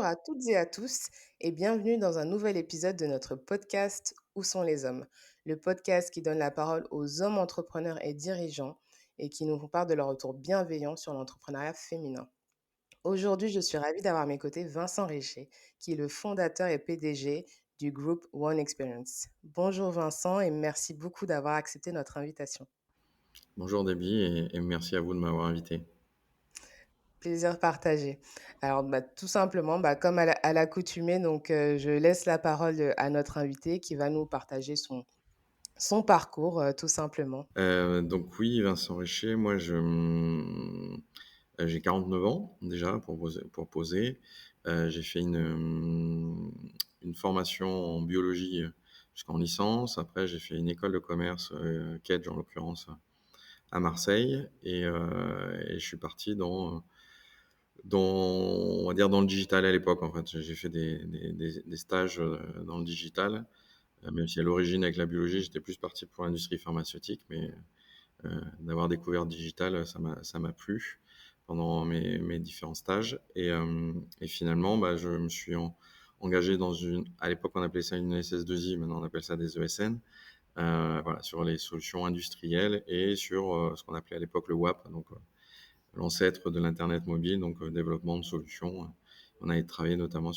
Bonjour à toutes et à tous et bienvenue dans un nouvel épisode de notre podcast Où sont les hommes? Le podcast qui donne la parole aux hommes entrepreneurs et dirigeants et qui nous font part de leur retour bienveillant sur l'entrepreneuriat féminin. Aujourd'hui, je suis ravie d'avoir à mes côtés Vincent Richer, qui est le fondateur et PDG du groupe One Experience. Bonjour Vincent et merci beaucoup d'avoir accepté notre invitation. Bonjour Debbie et merci à vous de m'avoir invité. Plaisir partagé. Alors, tout simplement, comme à l'accoutumée, je laisse la parole à notre invité qui va nous partager son parcours, tout simplement. Donc oui, Vincent Richer, moi j'ai 49 ans déjà pour poser. J'ai fait une formation en biologie jusqu'en licence. Après, j'ai fait une école de commerce, Kedge en l'occurrence, à Marseille. Et je suis parti on va dire dans le digital à l'époque. En fait, j'ai fait des stages dans le digital. Même si à l'origine, avec la biologie, j'étais plus parti pour l'industrie pharmaceutique, mais d'avoir découvert le digital, ça m'a plu pendant mes différents stages. Et finalement, je me suis engagé dans à l'époque, on appelait ça une SS2I, maintenant on appelle ça des ESN, voilà, sur les solutions industrielles et sur ce qu'on appelait à l'époque le WAP, donc l'ancêtre de l'Internet mobile, donc développement de solutions. On a travaillé notamment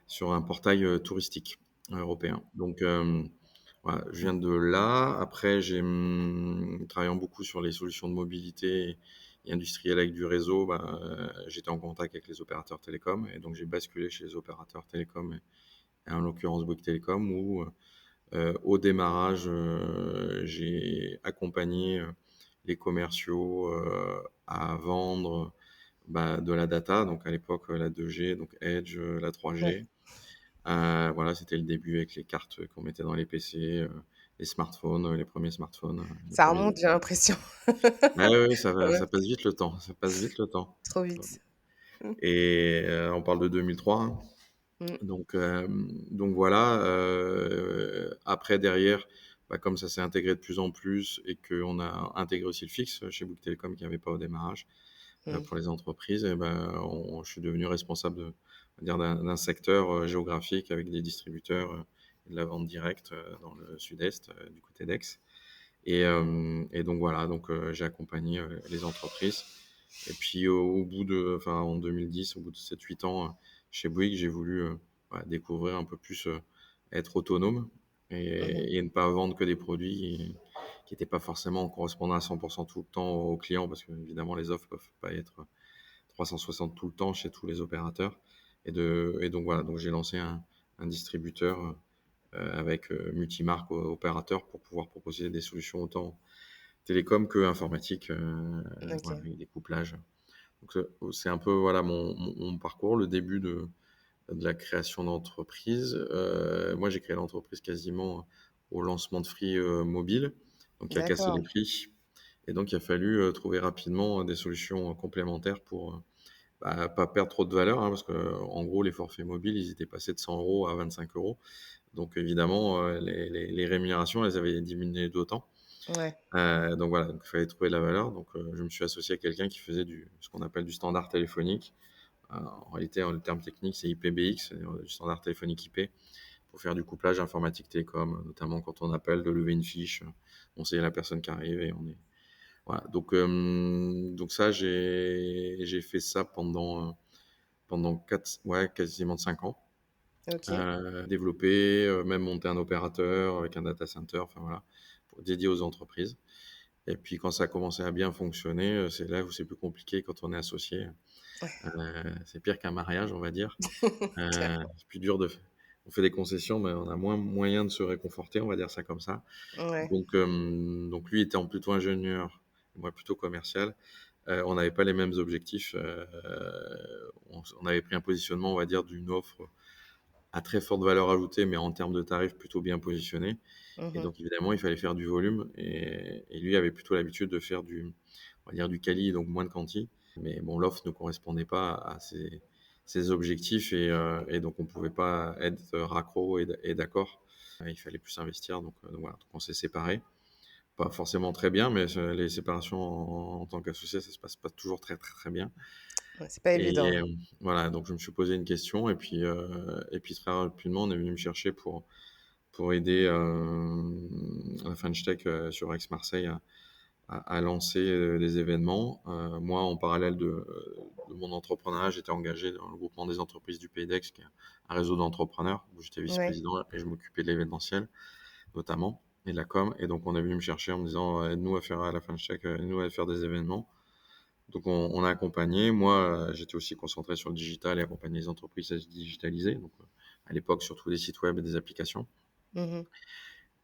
sur un portail touristique européen. Donc, voilà, je viens de là. Après, travaillant beaucoup sur les solutions de mobilité et industrielles avec du réseau, j'étais en contact avec les opérateurs télécoms et donc j'ai basculé chez les opérateurs télécoms et en l'occurrence Bouygues Télécom où au démarrage, j'ai accompagné les commerciaux à vendre de la data, donc à l'époque la 2G, donc Edge, la Ouais. 3G. Voilà, c'était le début avec les cartes qu'on mettait dans les PC, les smartphones, les premiers smartphones, les Ça premiers. remonte, j'ai l'impression. Ah oui, oui, Ouais, ça passe vite le temps, ça passe vite le temps. trop vite. Mmh. Et on parle de 2003, hein. Mmh. Donc voilà, après derrière, comme ça s'est intégré de plus en plus et qu'on a intégré aussi le fixe chez Bouygues Telecom qu'il n'y avait pas au démarrage, Mmh. pour les entreprises, et je suis devenu responsable on va dire d'un secteur géographique avec des distributeurs et de la vente directe dans le sud-est, du côté d'Aix. Et donc voilà, donc j'ai accompagné les entreprises. Et puis en 2010, au bout de 7-8 ans chez Bouygues, j'ai voulu découvrir un peu plus, être autonome Mmh. et ne pas vendre que des produits qui n'étaient pas forcément correspondant à 100% tout le temps aux clients, parce que évidemment les offres peuvent pas être 360 tout le temps chez tous les opérateurs. Et donc voilà, donc j'ai lancé un distributeur avec multimarques opérateurs pour pouvoir proposer des solutions autant télécom que informatique, voilà, OK. avec des couplages. Donc c'est un peu voilà mon parcours, le début de la création d'entreprise. Moi, j'ai créé l'entreprise quasiment au lancement de Free Mobile, donc qui a cassé les D'accord. prix. Et donc, il a fallu trouver rapidement des solutions complémentaires pour pas perdre trop de valeur, hein, parce que en gros, les forfaits mobiles, ils étaient passés de 100 euros à 25 euros. Donc, évidemment, les rémunérations, elles avaient diminué d'autant. Ouais. Donc voilà, donc il fallait trouver de la valeur. Donc, je me suis associé à quelqu'un qui faisait ce qu'on appelle du standard téléphonique. En réalité, le terme technique, c'est IPBX, du standard téléphonique IP, pour faire du couplage informatique télécom, notamment quand on appelle, de lever une fiche, on sait la personne qui arrive et on est. Voilà. Donc ça, j'ai fait ça pendant quasiment 5 ans. OK. Développer, même monter un opérateur avec un data center, enfin voilà, dédié aux entreprises. Et puis quand ça a commencé à bien fonctionner, c'est là où c'est plus compliqué quand on est associé. C'est pire qu'un mariage, on va dire. C'est plus dur on fait des concessions, mais on a moins moyen de se réconforter, on va dire ça comme ça. Ouais. Donc lui étant plutôt ingénieur, moi plutôt commercial, on n'avait pas les mêmes objectifs. On avait pris un positionnement, on va dire, d'une offre à très forte valeur ajoutée, mais en termes de tarifs plutôt bien positionné. Et Mmh. donc évidemment, il fallait faire du volume. Et lui avait plutôt l'habitude de faire on va dire du quali, donc moins de quanti. Mais bon, l'offre ne correspondait pas à ses objectifs et donc on pouvait pas être raccro et d'accord. Il fallait plus investir, donc voilà, donc on s'est séparés. Pas forcément très bien, mais les séparations en tant qu'associé, ça se passe pas toujours très très très bien. Ouais, c'est pas et évident. voilà, donc je me suis posé une question et puis très rapidement, on est venu me chercher pour aider, la French Tech, sur Aix-Marseille à lancer, des événements. Moi, en parallèle de mon entrepreneuriat, j'étais engagé dans le groupement des entreprises du Pays d'Aix, qui est un réseau d'entrepreneurs où j'étais Ouais. vice-président et je m'occupais de l'événementiel notamment et de la com. Et donc on est venu me chercher en me disant: «Aide-nous à faire à la French Tech, aide-nous à faire des événements». Donc on a accompagné. Moi, j'étais aussi concentré sur le digital et accompagner les entreprises à se digitaliser, donc à l'époque surtout des sites web et des applications. Mmh.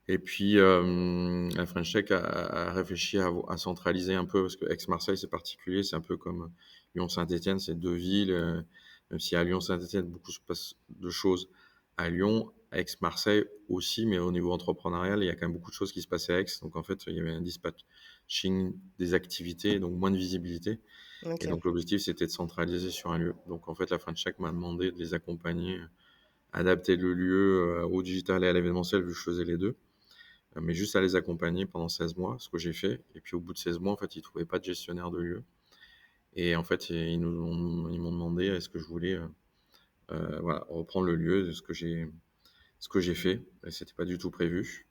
Et puis, la French Tech a réfléchi à centraliser un peu parce que Aix-Marseille, c'est particulier, c'est un peu comme Lyon-Saint-Étienne, c'est 2 villes, même si à Lyon-Saint-Étienne, beaucoup se passe de choses à Lyon, Aix-Marseille aussi, mais au niveau entrepreneurial, il y a quand même beaucoup de choses qui se passaient à Aix. Donc en fait, il y avait un dispatching des activités, donc moins de visibilité. Et OK. donc l'objectif, c'était de centraliser sur un lieu. Donc en fait, la French Tech m'a demandé de les accompagner, adapter le lieu, au digital et à l'événementiel, vu que je faisais les 2, mais juste à les accompagner pendant 16 mois, ce que j'ai fait. Et puis au bout de 16 mois, en fait, ils trouvaient pas de gestionnaire de lieu. Et en fait, ils m'ont demandé est-ce que je voulais, voilà, reprendre le lieu, de ce que j'ai fait. Et c'était pas du tout prévu.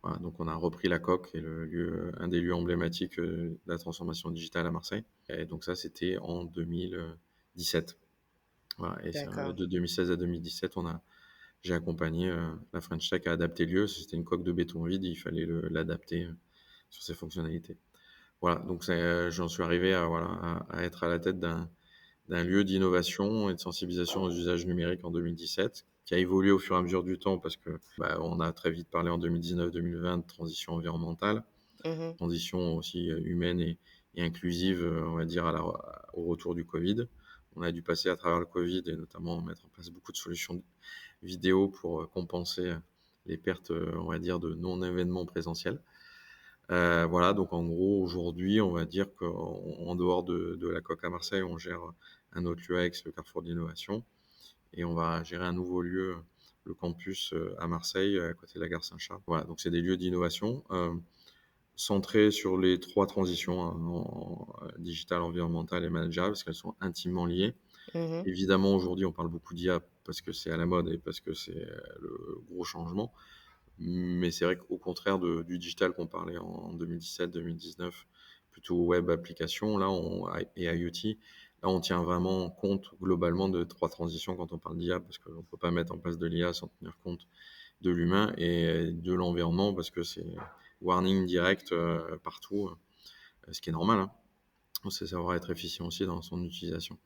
Voilà, donc on a repris la Coque, qui est le lieu, un des lieux emblématiques, de la transformation digitale à Marseille. Et donc ça, c'était en 2017. Voilà, et D'accord. de 2016 à 2017, j'ai accompagné, la French Tech à adapter le lieu. C'était une coque de béton vide, il fallait l'adapter, sur ses fonctionnalités. Voilà, donc j'en suis arrivé à, voilà, à être à la tête d'un lieu d'innovation et de sensibilisation aux usages numériques en 2017, qui a évolué au fur et à mesure du temps parce que bah, on a très vite parlé en 2019-2020 de transition environnementale, Mmh. transition aussi humaine et inclusive, on va dire, au retour du Covid. On a dû passer à travers le Covid et notamment mettre en place beaucoup de solutions vidéo pour compenser les pertes, on va dire, de non-événements présentiels. Voilà, donc en gros, aujourd'hui, on va dire qu'en dehors de la Coque à Marseille, on gère un autre lieu à Aix, le Carrefour de l'Innovation, et on va gérer un nouveau lieu, le campus à Marseille, à côté de la gare Saint-Charles. Voilà, donc c'est des lieux d'innovation centrés sur les trois transitions, hein, digital, environnementale et managériale, parce qu'elles sont intimement liées. Mmh. Évidemment, aujourd'hui, on parle beaucoup d'IA parce que c'est à la mode et parce que c'est le gros changement. Mais c'est vrai qu'au contraire du digital qu'on parlait en 2017-2019, plutôt web application, là, et IoT, là, on tient vraiment compte globalement de trois transitions quand on parle d'IA, parce qu'on ne peut pas mettre en place de l'IA sans tenir compte de l'humain et de l'environnement, parce que c'est warning direct partout, ce qui est normal, hein. C'est savoir être efficient aussi dans son utilisation.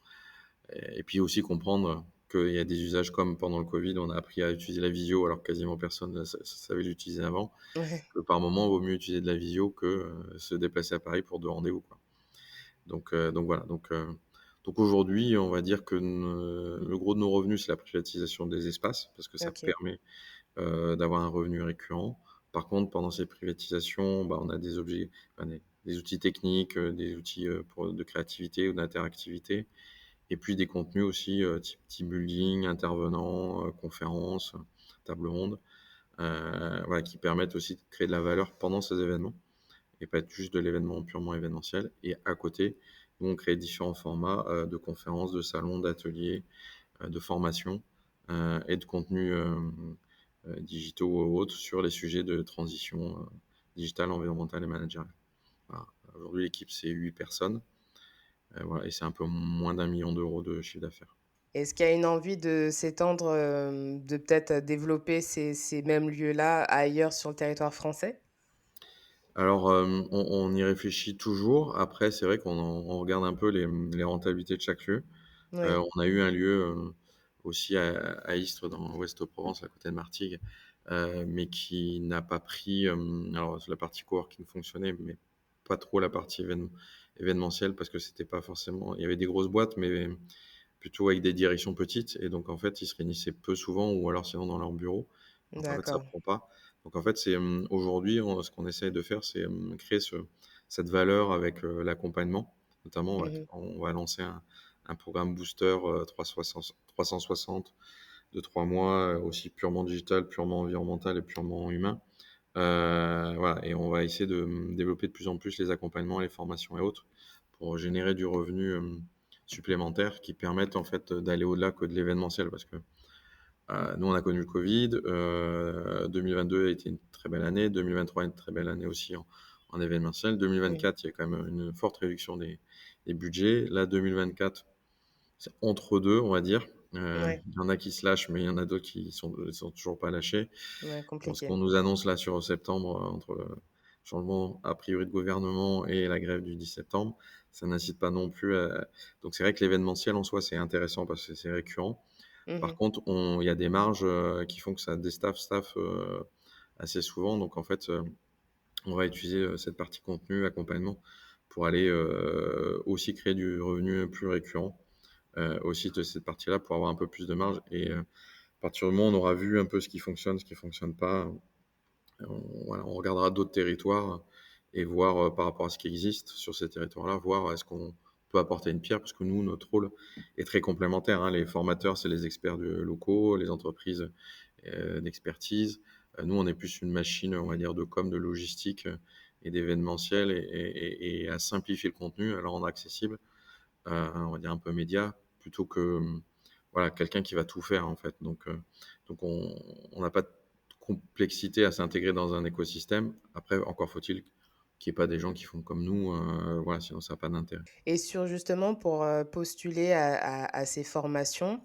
Et puis aussi comprendre qu'il y a des usages comme pendant le Covid, on a appris à utiliser la visio alors que quasiment personne ne savait l'utiliser avant, Ouais. que par moment, il vaut mieux utiliser de la visio que se déplacer à Paris pour deux rendez-vous, quoi. Donc voilà. Donc aujourd'hui, on va dire que le gros de nos revenus, c'est la privatisation des espaces, parce que ça OK. permet d'avoir un revenu récurrent. Par contre, pendant ces privatisations, bah, on a des objets, enfin, des outils techniques, des outils de créativité ou d'interactivité, et puis des contenus aussi, type team building, intervenants, conférences, table ronde, voilà, qui permettent aussi de créer de la valeur pendant ces événements et pas être juste de l'événement purement événementiel. Et à côté, nous, on crée différents formats de conférences, de salons, d'ateliers, de formations et de contenus digitaux ou autres sur les sujets de transition digitale, environnementale et managériale. Voilà. Aujourd'hui, l'équipe, c'est 8 personnes, voilà, et c'est un peu moins d'1 million d'euros de chiffre d'affaires. Est-ce qu'il y a une envie de s'étendre, de peut-être développer ces mêmes lieux-là ailleurs sur le territoire français? Alors, on y réfléchit toujours. Après, c'est vrai on regarde un peu les rentabilités de chaque lieu. Oui, On a eu un lieu, aussi à Istres, dans l'Ouest-Provence, à côté de Martigues, mais qui n'a pas pris, alors la partie coworking fonctionnait, mais pas trop la partie événementielle parce que c'était pas forcément, il y avait des grosses boîtes, mais plutôt avec des directions petites, et donc en fait, ils se réunissaient peu souvent ou alors sinon dans leur bureau. Donc en fait, ça d'accord. prend pas. Donc en fait, aujourd'hui, ce qu'on essaye de faire, c'est créer cette valeur avec l'accompagnement. Notamment, Mmh. on va lancer un programme booster 360 de 3 mois, aussi purement digital, purement environnemental et purement humain. Voilà, et on va essayer de développer de plus en plus les accompagnements, les formations et autres pour générer du revenu supplémentaires qui permettent en fait d'aller au-delà que de l'événementiel. Parce que nous, on a connu le Covid, 2022 a été une très belle année, 2023 une très belle année aussi en événementiel. Oui, 2024, il y a quand même une forte réduction des budgets. Là, 2024, c'est entre deux, on va dire. ouais, Il y en a qui se lâchent, mais il y en a d'autres qui sont toujours pas lâchés. ouais, Bon, ce compliqué. qu'on nous annonce là sur septembre, entre le changement a priori de gouvernement et la grève du 10 septembre, ça n'incite pas non plus à... Donc c'est vrai que l'événementiel en soi, c'est intéressant parce que c'est récurrent. Par Mmh. contre, il y a des marges qui font que ça staff assez souvent. Donc en fait, on va utiliser cette partie contenu, accompagnement, pour aller aussi créer du revenu plus récurrent, aussi de cette partie-là, pour avoir un peu plus de marge. Et à partir du moment où on aura vu un peu ce qui fonctionne pas, voilà, on regardera d'autres territoires et voir par rapport à ce qui existe sur ces territoires-là, voir est-ce qu'on peut apporter une pierre, parce que nous, notre rôle est très complémentaire, hein. Les formateurs, c'est les experts locaux, les entreprises d'expertise. Nous, on est plus une machine, on va dire, de com, de logistique et d'événementiel et à simplifier le contenu, à le rendre accessible, on va dire un peu média, plutôt que voilà, quelqu'un qui va tout faire en fait. Donc on n'a pas de complexité à s'intégrer dans un écosystème. Après, encore faut-il qu'il n'y ait pas des gens qui font comme nous, voilà, sinon ça n'a pas d'intérêt. Et sur justement pour, postuler à ces formations,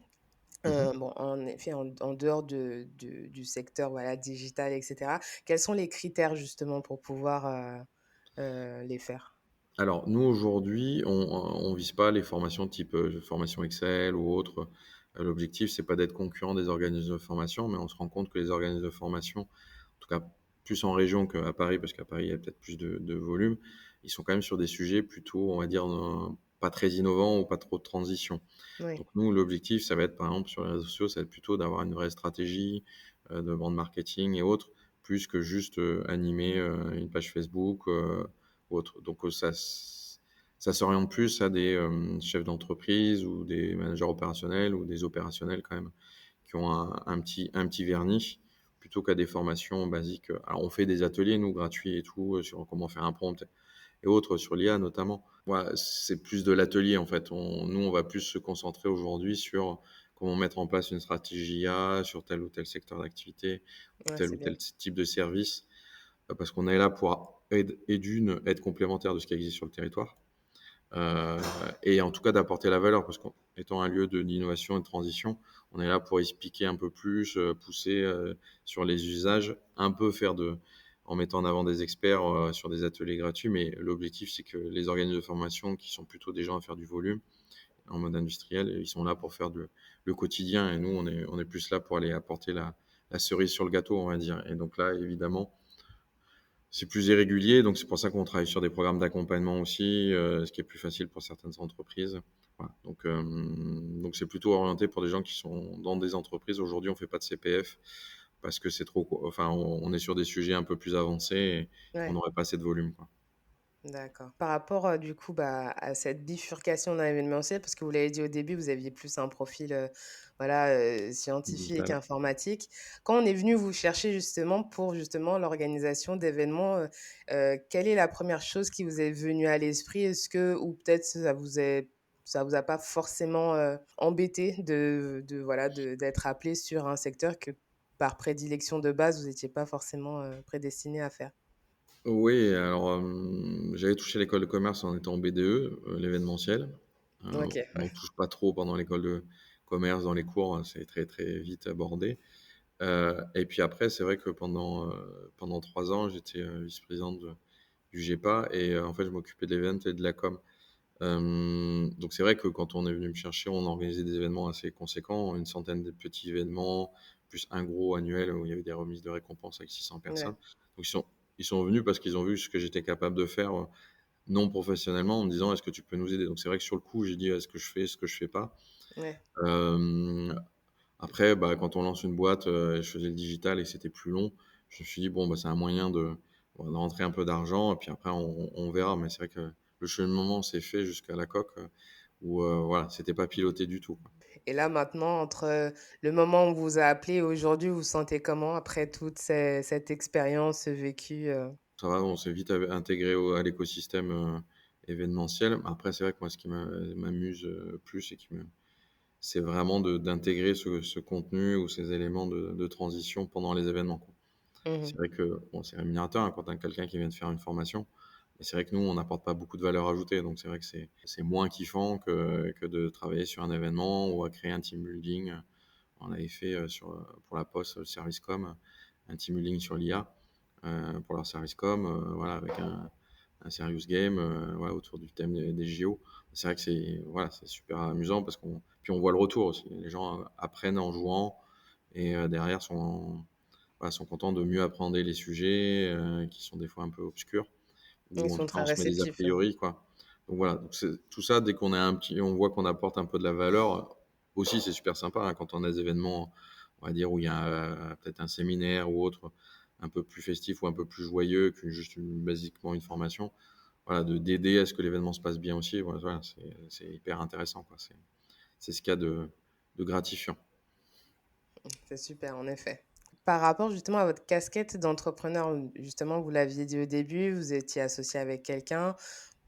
Mhm. bon, en effet, en dehors du secteur, voilà, digital et cetera, quels sont les critères justement pour pouvoir, les faire? Alors, nous, aujourd'hui, on vise pas les formations type formation Excel ou autre. L'objectif, c'est pas d'être concurrent des organismes de formation, mais on se rend compte que les organismes de formation, en tout cas plus en région qu'à Paris, parce qu'à Paris, il y a peut-être plus de volume, ils sont quand même sur des sujets plutôt, on va dire, pas très innovants ou pas trop de transition. Oui, Donc, nous, l'objectif, ça va être, par exemple, sur les réseaux sociaux, ça va être plutôt d'avoir une vraie stratégie de brand marketing et autres, plus que juste animer une page Facebook ou autre. Donc, ça s'oriente plus à des chefs d'entreprise ou des managers opérationnels ou des opérationnels quand même qui ont un petit vernis plutôt qu'à des formations basiques. Alors, on fait des ateliers, nous, gratuits et tout, sur comment faire un prompt et autres, sur l'IA notamment. Voilà, c'est plus de l'atelier, en fait. Nous, on va plus se concentrer aujourd'hui sur comment mettre en place une stratégie IA sur tel ou tel secteur d'activité, ouais, tel c'est ou bien. tel type de service, parce qu'on est là pour d'une, être complémentaire de ce qui existe sur le territoire, euh, et en tout cas d'apporter la valeur, parce qu'étant un lieu d'innovation et de transition, on est là pour expliquer un peu plus, pousser sur les usages, un peu en mettant en avant des experts sur des ateliers gratuits, mais l'objectif c'est que les organismes de formation qui sont plutôt des gens à faire du volume en mode industriel, ils sont là pour faire le quotidien, et nous on est plus là pour aller apporter la cerise sur le gâteau, on va dire. Et donc là, évidemment, c'est plus irrégulier, donc c'est pour ça qu'on travaille sur des programmes d'accompagnement aussi, ce qui est plus facile pour certaines entreprises. Voilà. Donc c'est plutôt orienté pour des gens qui sont dans des entreprises. Aujourd'hui, on fait pas de CPF parce que c'est trop, enfin, on est sur des sujets un peu plus avancés et on Ouais. n'aurait pas assez de volume, quoi. D'accord. Par rapport, du coup, bah, à cette bifurcation dans l'événementiel, parce que vous l'avez dit au début, vous aviez plus un profil, voilà, scientifique, Digital. informatique. Quand on est venu vous chercher justement pour justement l'organisation d'événements, quelle est la première chose qui vous est venue à l'esprit? Est-ce que ou peut-être ça vous a pas forcément, embêté de voilà, d'être appelé sur un secteur que par prédilection de base, vous étiez pas forcément, prédestiné à faire? Oui, alors j'avais touché l'école de commerce en étant en BDE, l'événementiel. OK, On n'en touche pas trop pendant l'école de commerce, dans les cours, hein, c'est très très vite abordé. Et puis après, c'est vrai que pendant 3 ans, j'étais vice-président du GEPA et en fait, je m'occupais de l'event et de la com. Donc c'est vrai que quand on est venu me chercher, on a organisé des événements assez conséquents, une centaine de petits événements, plus un gros annuel où il y avait des remises de récompenses avec 600 personnes. ouais, Donc ils sont venus parce qu'ils ont vu ce que j'étais capable de faire non professionnellement en me disant est-ce que tu peux nous aider. Donc c'est vrai que sur le coup, j'ai dit est-ce que je fais, ce que je fais pas. ouais. Euh, Après, bah, quand on lance une boîte, je faisais le digital et c'était plus long. Je me suis dit, bon, bah, c'est un moyen de rentrer un peu d'argent et puis après, on verra. Mais c'est vrai que le cheminement s'est fait jusqu'à la coque où, voilà, c'était pas piloté du tout, quoi. Et là, maintenant, entre, le moment où on vous a appelé et aujourd'hui, vous vous sentez comment après toute cette expérience, ce vécu, Ça va, on s'est vite intégré à l'écosystème événementiel. Après, c'est vrai que moi, ce qui m'amuse plus et c'est vraiment d'intégrer ce contenu ou ces éléments de transition pendant les événements, quoi. Mmh. C'est vrai que bon, c'est rémunérateur hein, quand tu as quelqu'un qui vient de faire une formation. Mais c'est vrai que nous, on n'apporte pas beaucoup de valeur ajoutée. Donc, c'est vrai que c'est moins kiffant que de travailler sur un événement ou à créer un team building. On avait fait pour la Poste, le service com, un team building sur l'IA pour leur service com, voilà, avec un serious game voilà, autour du thème des JO. C'est vrai que c'est super amusant parce puis on voit le retour aussi. Les gens apprennent en jouant et derrière voilà, sont contents de mieux appréhender les sujets qui sont des fois un peu obscurs Ils ou en sont tout cas très on se met des a réceptifs, ouais. priori quoi. Donc voilà, tout ça dès qu'on a on voit qu'on apporte un peu de la valeur aussi c'est super sympa hein, quand on a des événements on va dire où il y a peut-être un séminaire ou autre un peu plus festif ou un peu plus joyeux que juste basiquement une formation. Voilà, d'aider à ce que l'événement se passe bien aussi. Voilà, c'est hyper intéressant quoi. C'est ce qu'il y a de gratifiant. C'est super, en effet. Par rapport justement à votre casquette d'entrepreneur, justement, vous l'aviez dit au début, vous étiez associé avec quelqu'un.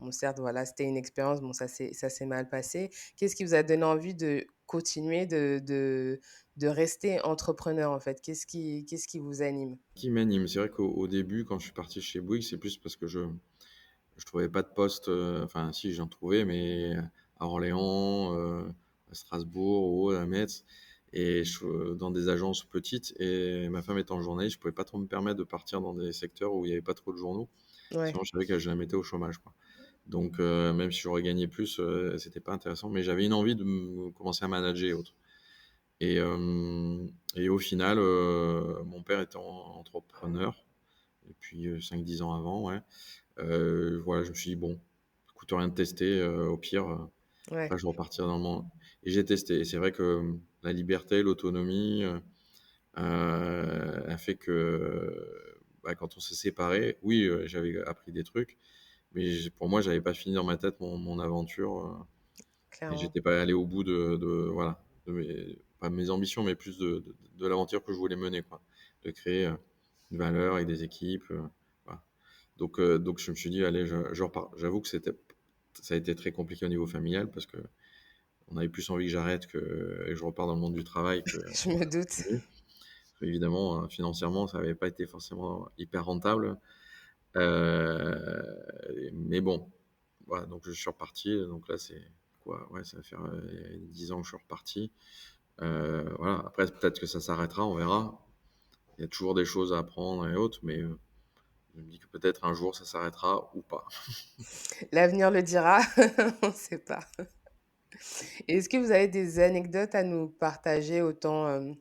Bon, certes, voilà, c'était une expérience, bon, ça s'est mal passé. Qu'est-ce qui vous a donné envie de continuer, de rester entrepreneur, en fait? Qu'est-ce qui vous anime? Qui m'anime, c'est vrai qu'au début, quand je suis parti chez Bouygues, c'est plus parce que je trouvais pas de poste, enfin si j'en trouvais, mais à Orléans, à Strasbourg ou à Metz, et dans des agences petites. Et ma femme étant journaliste, je pouvais pas trop me permettre de partir dans des secteurs où il y avait pas trop de journaux. Ouais, Sinon, je savais que je la mettais au chômage, quoi. Donc, même si j'aurais gagné plus, c'était pas intéressant. Mais j'avais une envie de commencer à manager et autres. Et au final, mon père était entrepreneur depuis 5-10 ans avant, ouais. Voilà, je me suis dit, bon, ça coûte rien de tester, au pire, ouais, après je repartirai dans le monde. Et j'ai testé. Et c'est vrai que la liberté, l'autonomie, a fait que bah, quand on s'est séparés, oui, j'avais appris des trucs, mais pour moi, j'avais pas fini dans ma tête mon aventure. Et clairement. j'étais pas allé au bout voilà, pas de mes ambitions, mais plus de l'aventure que je voulais mener, quoi. De créer une valeur avec des équipes. Voilà. Donc je me suis dit, allez, je repars. J'avoue que ça a été très compliqué au niveau familial parce que on avait plus envie que j'arrête et que je repars dans le monde du travail que Je me doute. continue. Évidemment, financièrement, ça n'avait pas été forcément hyper rentable. Mais bon, voilà, donc je suis reparti. Donc là, c'est quoi? Ouais, ça va faire 10 ans que je suis reparti. Voilà, après, peut-être que ça s'arrêtera, on verra. Il y a toujours des choses à apprendre et autres, mais je me dis que peut-être un jour ça s'arrêtera ou pas. L'avenir le dira, on ne sait pas. Est-ce que vous avez des anecdotes à nous partager, autant,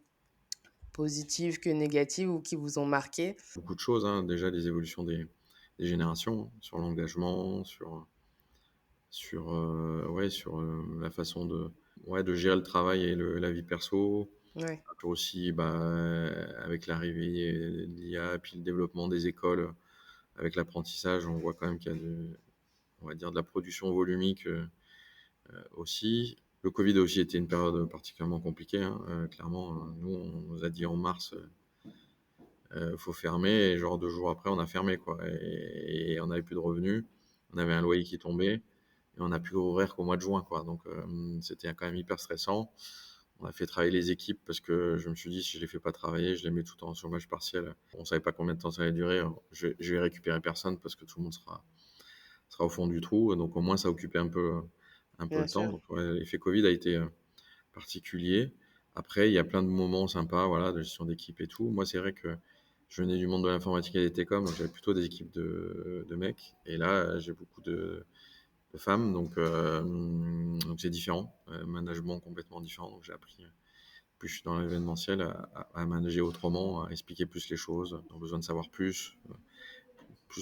positives que négatives ou qui vous ont marqué? Beaucoup de choses, hein. Déjà, les évolutions des générations, hein, sur l'engagement, ouais, sur la façon ouais, de gérer le travail et la vie perso. Ouais. Après aussi, bah, avec l'arrivée de l'IA, puis le développement des écoles, avec l'apprentissage, on voit quand même qu'il y a on va dire de la production volumique aussi. Le Covid a aussi été une période particulièrement compliquée, hein, clairement. Nous, on nous a dit en mars, faut fermer, et genre 2 jours après, on a fermé, quoi. Et on n'avait plus de revenus, on avait un loyer qui tombait, et on n'a pu ouvrir qu'au mois de juin, quoi. Donc, c'était quand même hyper stressant. On a fait travailler les équipes parce que je me suis dit, si je les fais pas travailler, je les mets tout en chômage partiel. On savait pas combien de temps ça allait durer. Je vais récupérer personne parce que tout le monde sera au fond du trou. Donc au moins, ça occupait un peu Bien le temps. sûr. Donc ouais, l'effet Covid a été particulier. Après, il y a plein de moments sympas, voilà, de gestion d'équipe et tout. Moi, c'est vrai que je venais du monde de l'informatique et des télécoms, donc j'avais plutôt des équipes de mecs. Et là, j'ai beaucoup de femmes, donc c'est différent. Management complètement différent. Donc j'ai appris plus je suis dans l'événementiel, à manager autrement, à expliquer plus les choses, on a besoin de savoir plus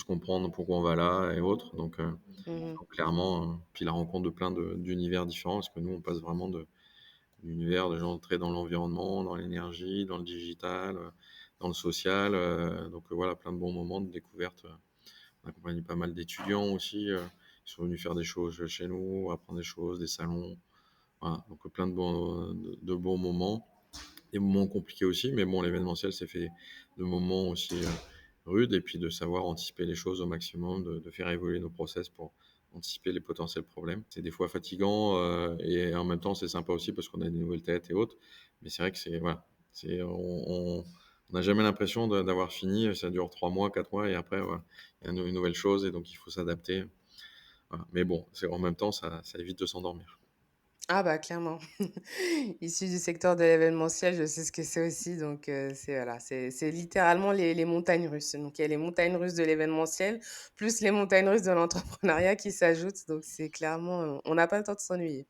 comprendre pourquoi on va là et autres. Mmh. Donc clairement, puis la rencontre de plein d'univers différents, parce que nous, on passe vraiment d'univers de gens très dans l'environnement, dans l'énergie, dans le digital, dans le social. Voilà, plein de bons moments de découverte. On a accompagné pas mal d'étudiants aussi, qui sont venus faire des choses chez nous, apprendre des choses, des salons. Voilà, donc plein de bons moments. Des moments compliqués aussi, mais bon, l'événementiel, c'est fait de moments aussi rudes, et puis de savoir anticiper les choses au maximum, de faire évoluer nos process pour anticiper les potentiels problèmes. C'est des fois fatigant, et en même temps, c'est sympa aussi parce qu'on a des nouvelles têtes et autres. Mais c'est vrai que c'est voilà, c'est on n'a jamais l'impression d'avoir fini. Ça dure 3 mois, 4 mois et après, voilà, il y a une nouvelle chose et donc il faut s'adapter. Voilà. Mais bon, c'est en même temps, ça évite de s'endormir. Ah bah, clairement. Issue du secteur de l'événementiel, je sais ce que c'est aussi, donc c'est voilà, c'est littéralement les montagnes russes. Donc il y a les montagnes russes de l'événementiel, plus les montagnes russes de l'entrepreneuriat qui s'ajoutent, donc c'est clairement, on n'a pas le temps de s'ennuyer.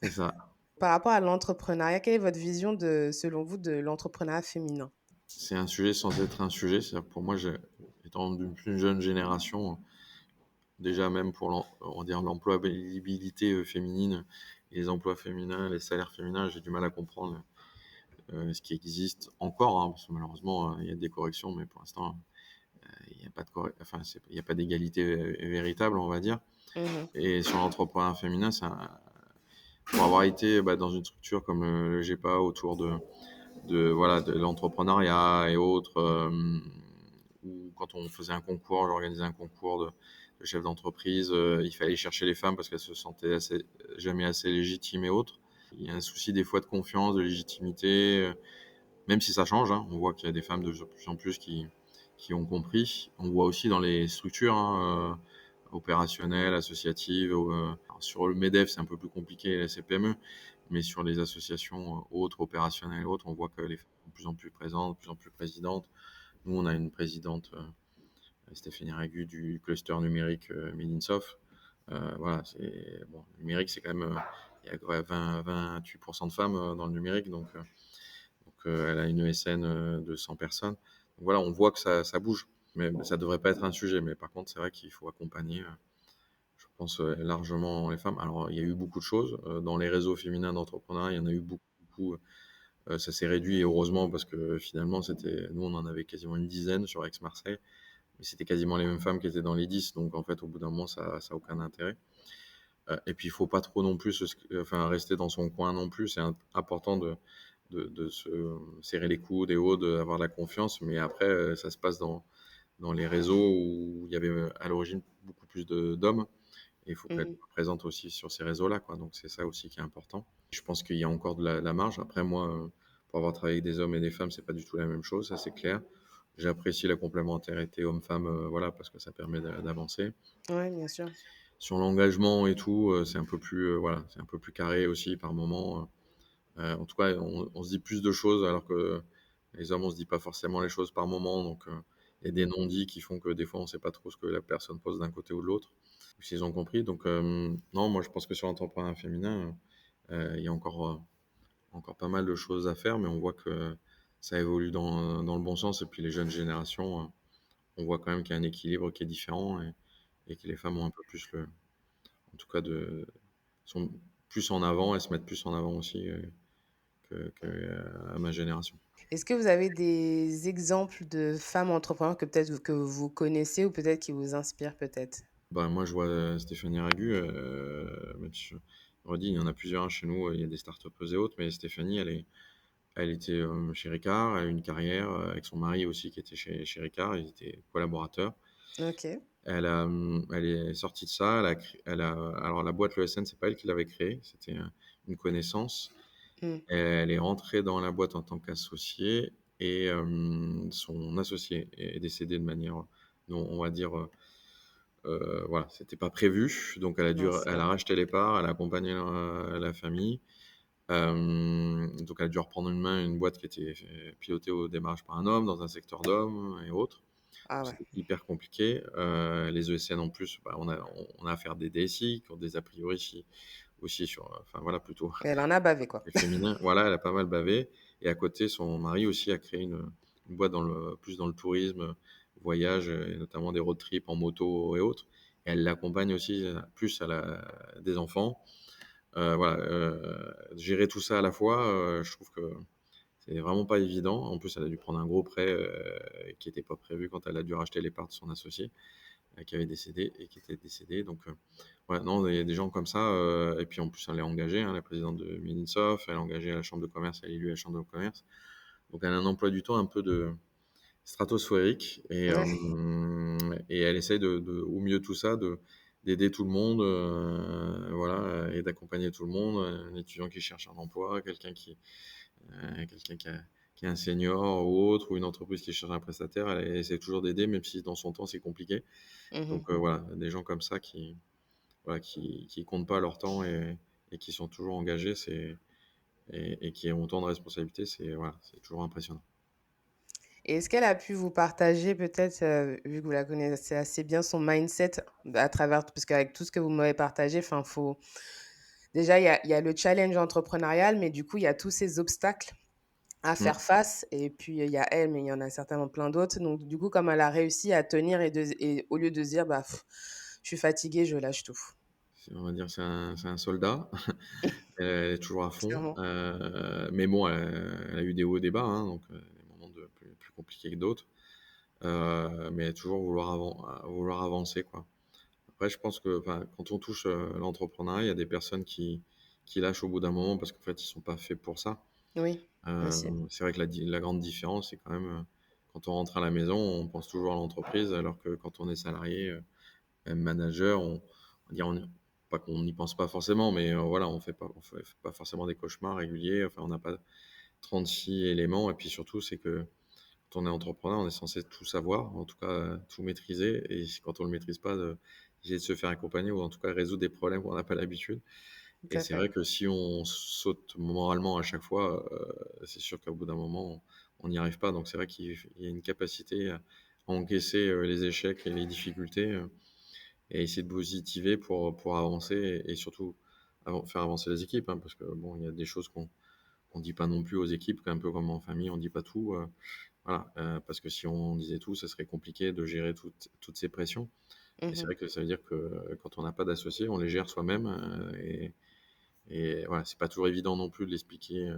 C'est ça. Par rapport à l'entrepreneuriat, quelle est votre vision de selon vous, de l'entrepreneuriat féminin? C'est un sujet sans être un sujet. C'est-à-dire que pour moi, étant d'une plus jeune génération, déjà même pour on va dire l'employabilité féminine et les emplois féminins, les salaires féminins, j'ai du mal à comprendre ce qui existe encore, hein, parce que malheureusement, il y a des corrections, mais pour l'instant, il n'y a pas de enfin, il y a pas d'égalité véritable, on va dire. Mmh. Et sur l'entrepreneuriat féminin, pour avoir été dans une structure comme le GEPA autour voilà, de l'entrepreneuriat et autres, où quand on faisait un concours, j'organisais un concours de chef d'entreprise, il fallait chercher les femmes parce qu'elles se sentaient jamais assez légitimes et autres. Il y a un souci des fois de confiance, de légitimité, même si ça change, hein. On voit qu'il y a des femmes de plus en plus qui ont compris. On voit aussi dans les structures, hein, opérationnelles, associatives. Alors sur le MEDEF, c'est un peu plus compliqué, la CPME, mais sur les associations autres, opérationnelles et autres, on voit que les femmes sont de plus en plus présentes, de plus en plus présidentes. Nous, on a une présidente, Stéphanie Ragu, du cluster numérique Medinsoft. Voilà, bon, le numérique, c'est quand même, il y a 28% de femmes dans le numérique, donc elle a une ESN de 100 personnes. Donc voilà, on voit que ça bouge, mais ça devrait pas être un sujet. Mais par contre, c'est vrai qu'il faut accompagner, je pense, largement les femmes. Alors, il y a eu beaucoup de choses dans les réseaux féminins d'entrepreneurs. Il y en a eu beaucoup, beaucoup. Ça s'est réduit, et heureusement, parce que finalement, nous, on en avait quasiment une dizaine sur Aix-Marseille, mais c'était quasiment les mêmes femmes qui étaient dans les 10. Donc, en fait, au bout d'un moment, ça n'a aucun intérêt. Et puis, il faut pas trop non plus enfin, rester dans son coin non plus. C'est important de se serrer les coudes et autres, d'avoir la confiance. Mais après, ça se passe dans les réseaux où il y avait à l'origine beaucoup plus d'hommes. Et il faut qu'elle Mmh. soit présente aussi sur ces réseaux-là, quoi. Donc c'est ça aussi qui est important. Je pense qu'il y a encore de la marge. Après, moi, pour avoir travaillé avec des hommes et des femmes, c'est pas du tout la même chose, ça c'est clair. J'apprécie la complémentarité homme-femme, voilà, parce que ça permet d'avancer. Ouais, bien sûr. Sur l'engagement et tout, c'est un peu plus, voilà, c'est un peu plus carré aussi par moment. En tout cas, on se dit plus de choses alors que les hommes, on se dit pas forcément les choses par moment. Donc, il y a des non-dits qui font que des fois, on sait pas trop ce que la personne pense d'un côté ou de l'autre, ou s'ils ont compris. Donc, non, moi, je pense que sur l'entrepreneuriat féminin, il y a encore pas mal de choses à faire, mais on voit que ça évolue dans le bon sens. Et puis, les jeunes générations, on voit quand même qu'il y a un équilibre qui est différent, et que les femmes ont un peu plus en tout cas, sont plus en avant et se mettent plus en avant aussi à ma génération. Est-ce que vous avez des exemples de femmes entrepreneurs que peut-être que vous connaissez ou peut-être qui vous inspirent peut-être? Bah, moi, je vois Stéphanie Ragu, même si je redis, il y en a plusieurs, hein, chez nous, il y a des start-upeuses et autres, mais Stéphanie, elle était chez Ricard, elle a eu une carrière avec son mari aussi qui était chez Ricard, ils étaient collaborateurs. OK. Elle est sortie de ça, alors la boîte, le l'ESN, c'est pas elle qui l'avait créée, c'était une connaissance. Mmh. Elle est rentrée dans la boîte en tant qu'associée, et son associé est décédé de manière, non, on va dire, voilà, c'était pas prévu. Donc Mince, elle ouais. a racheté les parts, elle a accompagné la famille. Donc elle a dû reprendre une boîte qui était pilotée au démarrage par un homme dans un secteur d'hommes et autres. Ah ouais. C'était hyper compliqué. Les ESN en plus, on a affaire des DSI qui ont des a priori aussi sur, enfin voilà, plutôt Elle en a bavé, quoi. les féminins. Voilà, elle a pas mal bavé. Et à côté, son mari aussi a créé une boîte plus dans le tourisme, voyage, et notamment des road trips en moto et autres. Et elle l'accompagne aussi plus des enfants. Voilà, gérer tout ça à la fois, je trouve que c'est vraiment pas évident. En plus, elle a dû prendre un gros prêt qui n'était pas prévu quand elle a dû racheter les parts de son associé, qui avait décédé et qui était décédé. Donc, ouais, non, il y a des gens comme ça. Et puis en plus, elle est engagée, hein, la présidente de Minisoft, elle est engagée à la chambre de commerce, elle est élue à la chambre de commerce. Donc, elle a un emploi du temps un peu de stratosphérique, et Ouais. elle essaye au mieux de tout ça, d'aider tout le monde, voilà, et d'accompagner tout le monde, un étudiant qui cherche un emploi, quelqu'un qui est un senior ou autre, ou une entreprise qui cherche un prestataire, elle essaie toujours d'aider, même si dans son temps, c'est compliqué. Mmh. Donc voilà, des gens comme ça voilà, qui comptent pas leur temps et qui sont toujours engagés, et qui ont autant de responsabilités, c'est voilà, c'est toujours impressionnant. Et est-ce qu'elle a pu vous partager peut-être, vu que vous la connaissez assez bien, son mindset à travers parce qu'avec tout ce que vous m'avez partagé, enfin, faut déjà, il y a le challenge entrepreneurial, mais du coup, il y a tous ces obstacles à Mmh. faire face et puis, il y a elle, mais il y en a certainement plein d'autres. Donc du coup, comme elle a réussi à tenir et au lieu de se dire: «Bah, je suis fatiguée, je lâche tout». On va dire c'est un soldat. Elle est toujours à fond, Clairement. mais bon, elle a eu des hauts et des bas, hein, donc des moments plus compliqués que d'autres, mais toujours vouloir avancer, quoi. Après, je pense que, enfin, quand on touche, l'entrepreneuriat, il y a des personnes qui lâchent au bout d'un moment parce qu'en fait, ils sont pas faits pour ça. Oui, aussi. C'est vrai que la grande différence, c'est quand même, quand on rentre à la maison, on pense toujours à l'entreprise, alors que quand on est salarié, même manager, on dire on pas qu'on n'y pense pas forcément, mais voilà, on fait pas forcément des cauchemars réguliers. Enfin, on n'a pas 36 éléments, et puis surtout, c'est que quand on est entrepreneur, on est censé tout savoir, en tout cas, tout maîtriser, et quand on le maîtrise pas, essayer de se faire accompagner, ou en tout cas résoudre des problèmes qu'on n'a pas l'habitude. Tout Et à c'est fait. vrai que si on saute moralement à chaque fois, c'est sûr qu'au bout d'un moment, on n'y arrive pas. Donc c'est vrai qu'il y a une capacité à encaisser, les échecs et les difficultés, et essayer de positiver pour avancer, et surtout faire avancer les équipes, hein, parce que bon, il y a des choses qu'on dit pas non plus aux équipes, un peu comme en famille, on dit pas tout, voilà, parce que si on disait tout, ça serait compliqué de gérer toutes ces pressions. Et c'est Mmh. vrai que ça veut dire que, quand on n'a pas d'associés, on les gère soi-même, et voilà, c'est pas toujours évident non plus de l'expliquer,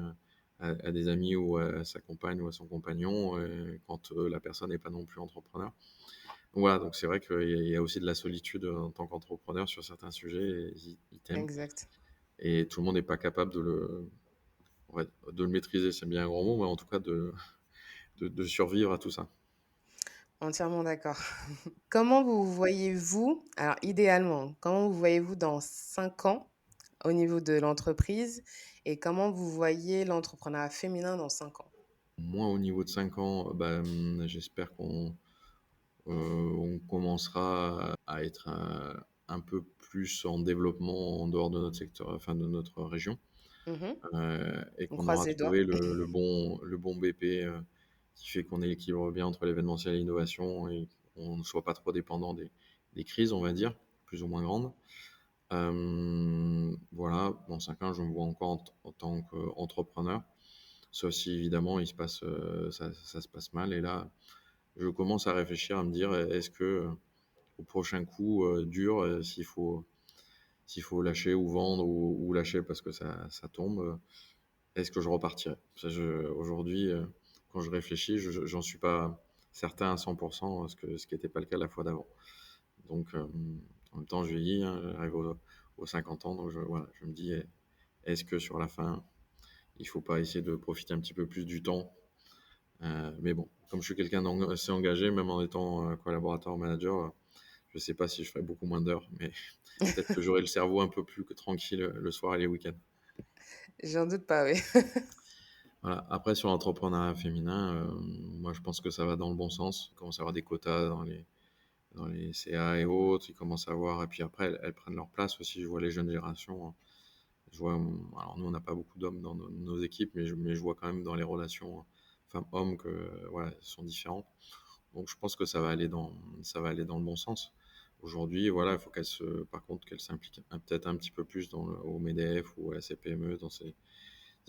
à des amis, ou à sa compagne ou à son compagnon, quand, la personne n'est pas non plus entrepreneur. Voilà, donc c'est vrai qu'il y a aussi de la solitude, en tant qu'entrepreneur sur certains sujets et items, Exact. et tout le monde n'est pas capable ouais, de le maîtriser, c'est bien un grand mot, mais en tout cas de survivre à tout ça. Entièrement d'accord. Comment vous voyez-vous alors idéalement, comment vous voyez-vous dans 5 ans au niveau de l'entreprise et comment vous voyez l'entrepreneuriat féminin dans 5 ans? Moi, au niveau de 5 ans, bah, j'espère on commencera à être un peu plus en développement en dehors de notre secteur, enfin de notre région. Mmh. Et On qu'on croise aura les doigts. trouvé le bon BP, qui fait qu'on équilibre bien entre l'événementiel et l'innovation, et qu'on ne soit pas trop dépendant des crises, on va dire, plus ou moins grandes. Voilà, dans 5 ans, je me vois encore en tant qu'entrepreneur, sauf si évidemment ça se passe mal, et là, je commence à réfléchir, à me dire: «Est-ce que, au prochain coup, dur, s'il faut lâcher ou vendre, ou lâcher parce que ça tombe, est-ce que je repartirai?» Ça, aujourd'hui, quand je réfléchis, j'en suis pas certain à 100%, ce qui n'était pas le cas la fois d'avant. Donc, en même temps, je vieillis, hein, j'arrive aux 50 ans, donc voilà, je me dis: Est-ce que sur la fin, il faut pas essayer de profiter un petit peu plus du temps?» Mais bon, comme je suis quelqu'un d'assez engagé, même en étant, collaborateur, manager, je sais pas si je ferai beaucoup moins d'heures, mais peut-être que j'aurai le cerveau un peu plus que tranquille, le soir et les week-ends. J'en doute pas, oui. Voilà. Après, sur l'entrepreneuriat féminin, moi, je pense que ça va dans le bon sens. Il commence à y avoir des quotas dans les CA et autres. Ils commencent à avoir, et puis après, elles prennent leur place aussi. Je vois les jeunes générations, hein. Je vois, alors nous, on n'a pas beaucoup d'hommes dans nos équipes, mais je vois quand même dans les relations, femmes-hommes, que, voilà, elles sont différentes. Donc, je pense que ça va aller dans le bon sens. Aujourd'hui, voilà, il faut par contre, qu'elles s'impliquent peut-être un petit peu plus au MEDEF ou à la CPME, dans ces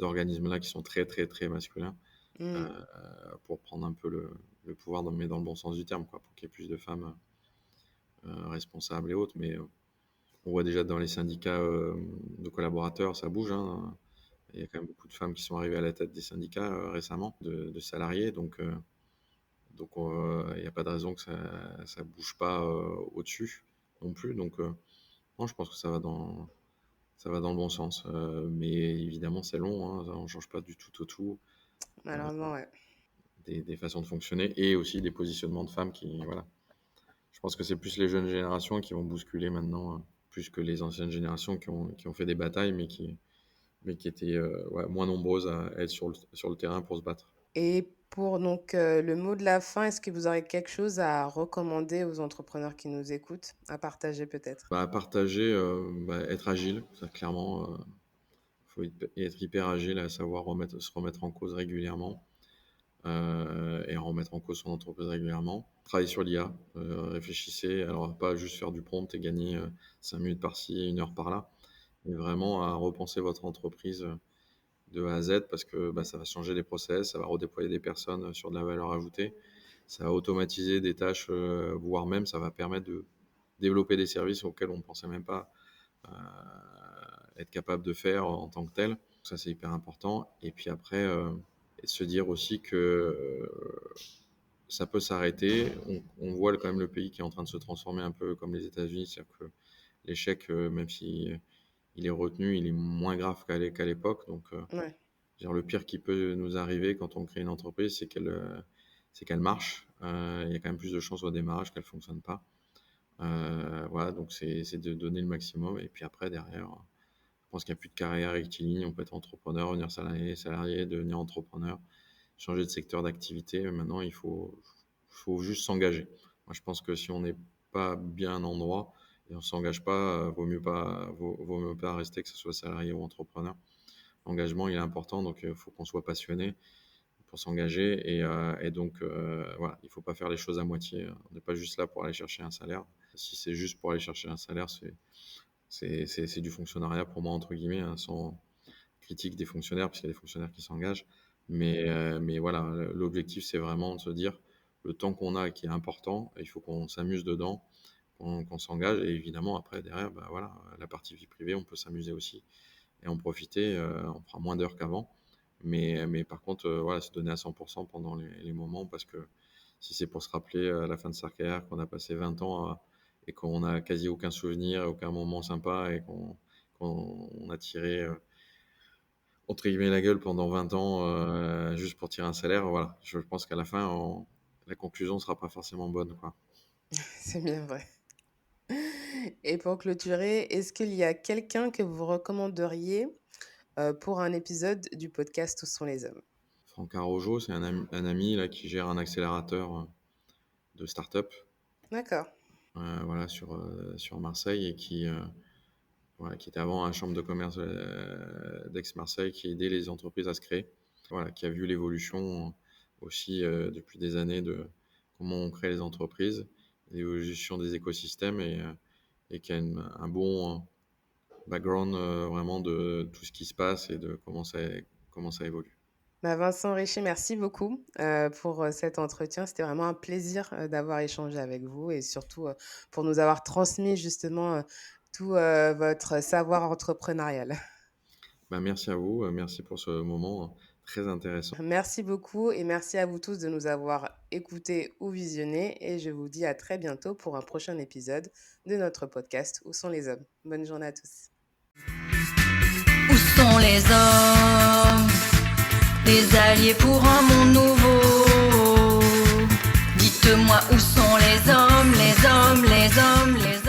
organismes-là qui sont très, très, très masculins, Mmh. pour prendre un peu le pouvoir, mais dans le bon sens du terme, quoi, pour qu'il y ait plus de femmes, responsables et autres. Mais on voit déjà dans les syndicats, de collaborateurs, ça bouge, hein. Il y a quand même beaucoup de femmes qui sont arrivées à la tête des syndicats, récemment, de salariés. Donc il n'y a pas de raison que ça bouge pas, au-dessus non plus. Donc non, je pense que ça va dans le bon sens. Mais évidemment, c'est long, hein, on ne change pas du tout au tout, Malheureusement, ouais. des façons de fonctionner, et aussi des positionnements de femmes qui, voilà, Je pense que c'est plus les jeunes générations qui vont bousculer maintenant, plus que les anciennes générations qui ont fait des batailles, mais qui étaient ouais, moins nombreuses à être sur le terrain pour se battre. Et pour donc le mot de la fin, est-ce que vous aurez quelque chose à recommander aux entrepreneurs qui nous écoutent, à partager peut-être? Bah, partager, être agile, ça clairement, faut être hyper agile, à savoir se remettre en cause régulièrement, et remettre en cause son entreprise régulièrement. Travailler sur l'IA, réfléchissez, alors pas juste faire du prompt et gagner 5 minutes par-ci, 1 heure par-là, mais vraiment à repenser votre entreprise de A à Z parce que bah, ça va changer des process, ça va redéployer des personnes sur de la valeur ajoutée, ça va automatiser des tâches, voire même ça va permettre de développer des services auxquels on ne pensait même pas être capable de faire en tant que tel. Ça, c'est hyper important. Et puis après, se dire aussi que ça peut s'arrêter. On voit quand même le pays qui est en train de se transformer un peu comme les États-Unis, c'est-à-dire que l'échec, même si il est retenu, il est moins grave qu'à l'époque. Donc, Ouais. le pire qui peut nous arriver quand on crée une entreprise, c'est qu'elle marche. Il y a quand même plus de chances au démarrage qu'elle ne fonctionne pas. Voilà, donc c'est de donner le maximum. Et puis après, derrière, je pense qu'il n'y a plus de carrière rectiligne. On peut être entrepreneur, devenir salarié, devenir entrepreneur, changer de secteur d'activité. Maintenant, faut juste s'engager. Moi, je pense que si on n'est pas bien à un endroit et on ne s'engage pas, vaut mieux pas rester, que ce soit salarié ou entrepreneur. L'engagement, il est important, donc il faut qu'on soit passionné pour s'engager. Et donc, voilà, il ne faut pas faire les choses à moitié. On n'est pas juste là pour aller chercher un salaire. Si c'est juste pour aller chercher un salaire, c'est du fonctionnariat pour moi, entre guillemets, hein, sans critique des fonctionnaires, parce qu'il y a des fonctionnaires qui s'engagent. Mais voilà, l'objectif, c'est vraiment de se dire, le temps qu'on a qui est important, il faut qu'on s'amuse dedans, qu'on s'engage. Et évidemment, après, derrière, bah, voilà, la partie vie privée, on peut s'amuser aussi et en profiter. On fera moins d'heures qu'avant. Mais par contre, voilà, se donner à 100% pendant les moments, parce que si c'est pour se rappeler à la fin de sa carrière qu'on a passé 20 ans et qu'on n'a quasi aucun souvenir, aucun moment sympa, et qu'on a tiré entre guillemets la gueule pendant 20 ans juste pour tirer un salaire, voilà, je pense qu'à la fin, la conclusion ne sera pas forcément bonne, quoi. C'est bien vrai. Et pour clôturer, est-ce qu'il y a quelqu'un que vous recommanderiez, pour un épisode du podcast Où sont les hommes? Franck Arrojo, c'est un ami là, qui gère un accélérateur de start-up, D'accord. voilà, sur Marseille, et voilà, qui était avant à la chambre de commerce d'Aix-Marseille, qui aidait les entreprises à se créer. Voilà, qui a vu l'évolution aussi depuis des années de comment on crée les entreprises, l'évolution des écosystèmes, et qui a un bon background vraiment de tout ce qui se passe et de comment ça évolue. Bah, Vincent Richer, merci beaucoup, pour, cet entretien. C'était vraiment un plaisir, d'avoir échangé avec vous et surtout, pour nous avoir transmis justement, tout, votre savoir entrepreneurial. Bah, merci à vous, merci pour ce moment très intéressant. Merci beaucoup et merci à vous tous de nous avoir écoutés ou visionnés et je vous dis à très bientôt pour un prochain épisode de notre podcast Où sont les hommes? Bonne journée à tous. Où sont les hommes? Des alliés pour un monde nouveau. Dites-moi où sont les hommes, les hommes, les hommes, les hommes.